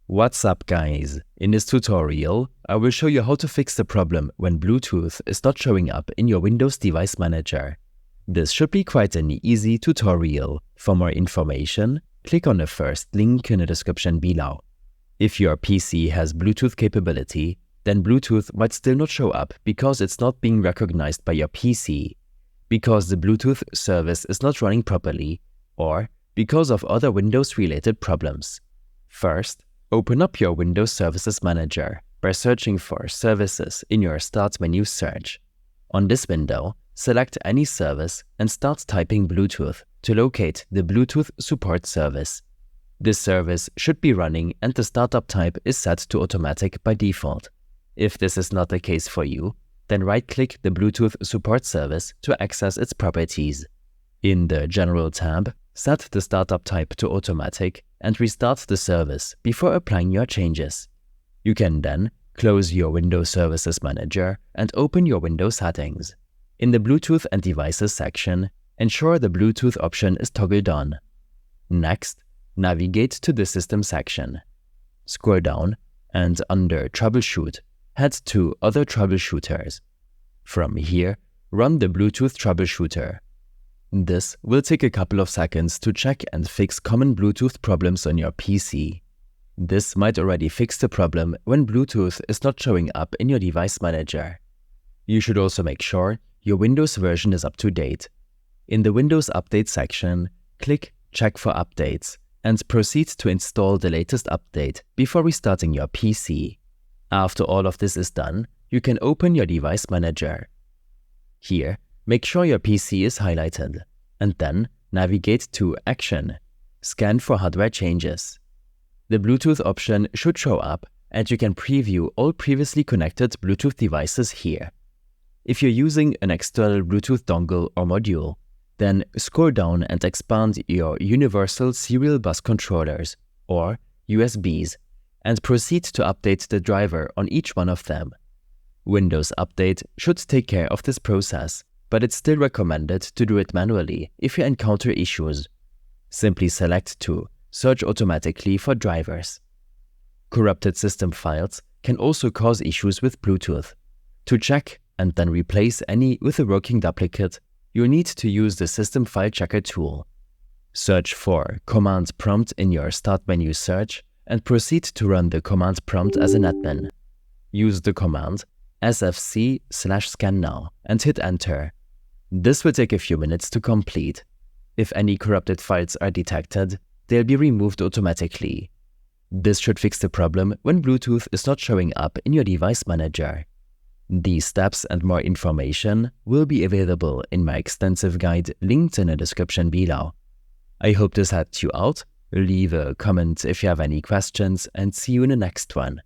What's up guys? In this tutorial, I will show you how to fix the problem when Bluetooth is not showing up in your Windows Device Manager. This should be quite an easy tutorial. For more information, click on the first link in the description below. If your PC has Bluetooth capability, then Bluetooth might still not show up because it's not being recognized by your PC, because the Bluetooth service is not running properly, or because of other Windows-related problems. First, open up your Windows Services Manager by searching for Services in your Start menu search. On this window, select any service and start typing Bluetooth to locate the Bluetooth support service. This service should be running and the startup type is set to automatic by default. If this is not the case for you, then right-click the Bluetooth support service to access its properties. In the General tab, set the startup type to automatic and restart the service before applying your changes. You can then close your Windows Services Manager and open your Windows settings. In the Bluetooth and Devices section, ensure the Bluetooth option is toggled on. Next, navigate to the System section. Scroll down and under Troubleshoot, head to Other Troubleshooters. From here, run the Bluetooth Troubleshooter. This will take a couple of seconds to check and fix common Bluetooth problems on your PC. This might already fix the problem when Bluetooth is not showing up in your device manager. You should also make sure your Windows version is up to date. In the Windows Update section, click Check for Updates and proceed to install the latest update before restarting your PC. After all of this is done, you can open your device manager. Here, make sure your PC is highlighted, and then navigate to Action, Scan for hardware changes. The Bluetooth option should show up, and you can preview all previously connected Bluetooth devices here. If you're using an external Bluetooth dongle or module, then scroll down and expand your Universal Serial Bus Controllers, or USBs, and proceed to update the driver on each one of them. Windows Update should take care of this process, but it's still recommended to do it manually if you encounter issues. Simply select to Search automatically for drivers. Corrupted system files can also cause issues with Bluetooth. To check and then replace any with a working duplicate, you'll need to use the System File Checker tool. Search for Command Prompt in your Start menu search and proceed to run the command prompt as an admin. Use the command SFC Scan now and hit Enter. This will take a few minutes to complete. If any corrupted files are detected, they'll be removed automatically. This should fix the problem when Bluetooth is not showing up in your device manager. These steps and more information will be available in my extensive guide linked in the description below. I hope this helped you out. Leave a comment if you have any questions and see you in the next one.